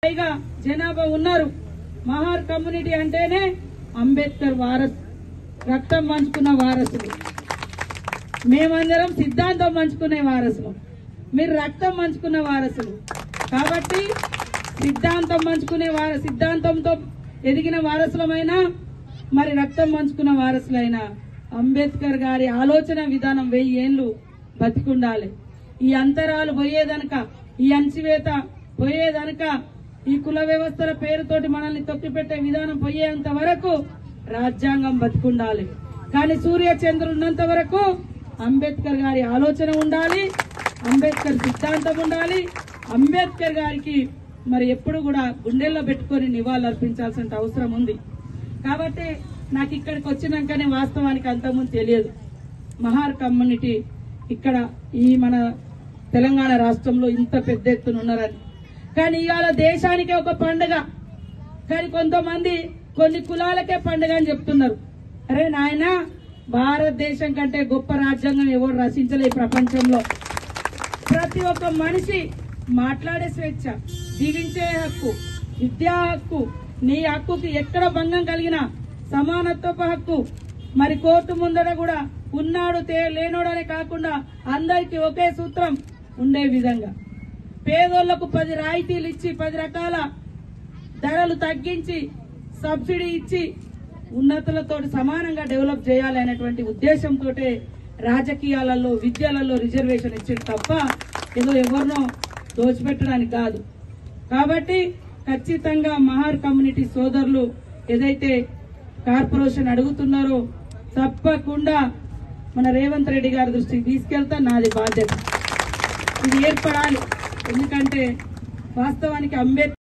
పైగా జనాభా ఉన్నారు. మహార్ కమ్యూనిటీ అంటేనే అంబేద్కర్ వారసు, రక్తం పంచుకున్న వారసులు. మేమందరం సిద్ధాంతం పంచుకునే వారసులు, మీరు రక్తం పంచుకున్న వారసులు. కాబట్టి సిద్ధాంతంతో ఎదిగిన వారసులమైనా మరి రక్తం పంచుకున్న వారసులైనా అంబేద్కర్ గారి ఆలోచన విధానం 1000 ఏళ్లు బతికుండాలి. ఈ అంతరాలు పోయేదనక, ఈ అణచివేత పోయేదనక, ఈ కుల వ్యవస్థల పేరుతోటి మనల్ని తొక్కిపెట్టే విధానం పోయేంత వరకు రాజ్యాంగం బతికుండాలి. కానీ సూర్యచంద్రులు ఉన్నంత వరకు అంబేద్కర్ గారి ఆలోచన ఉండాలి, అంబేద్కర్ సిద్ధాంతం ఉండాలి. అంబేద్కర్ గారికి మరి ఎప్పుడు కూడా గుండెల్లో పెట్టుకొని నివాళులు అర్పించాల్సిన అవసరం ఉంది. కాబట్టి నాకు ఇక్కడికి వచ్చినాకనే వాస్తవానికి అంతకుముందు తెలియదు మహార్ కమ్యూనిటీ ఇక్కడ ఈ మన తెలంగాణ రాష్ట్రంలో ఇంత పెద్ద ఎత్తున ఉన్నారని. కానీ ఇవాళ దేశానికే ఒక పండుగ, కానీ కొంతమంది కొన్ని కులాలకే పండుగ అని చెప్తున్నారు. అరే నాయన, భారతదేశం కంటే గొప్ప రాజ్యాంగం ఎవరు రచించలే ఈ ప్రపంచంలో. ప్రతి ఒక్క మనిషి మాట్లాడే స్వేచ్ఛ, జీవించే హక్కు, విద్యా హక్కు, నీ హక్కుకి ఎక్కడ భంగం కలిగినా సమానత్వపు హక్కు. మరి కోర్టు ముందర కూడా ఉన్నాడు లేనోడనే కాకుండా అందరికీ ఒకే సూత్రం ఉండే విధంగా, పేదోళ్లకు 10 రాయితీలు ఇచ్చి 10 రకాల ధరలు తగ్గించి సబ్సిడీ ఇచ్చి ఉన్నతులతో సమానంగా డెవలప్ చేయాలి అనేటువంటి ఉద్దేశంతో రాజకీయాలలో విద్యలలో రిజర్వేషన్ ఇచ్చింది తప్ప ఏదో ఎవరినో దోచిపెట్టడానికి కాదు. కాబట్టి ఖచ్చితంగా మహార్ కమ్యూనిటీ సోదరులు ఏదైతే కార్పొరేషన్ అడుగుతున్నారో తప్పకుండా మన రేవంత్ రెడ్డి గారి దృష్టికి తీసుకెళ్తా, నాది బాధ్యత. ఇది ఏర్పడాలి. ఎందుకంటే వాస్తవానికి అంబేద్కర్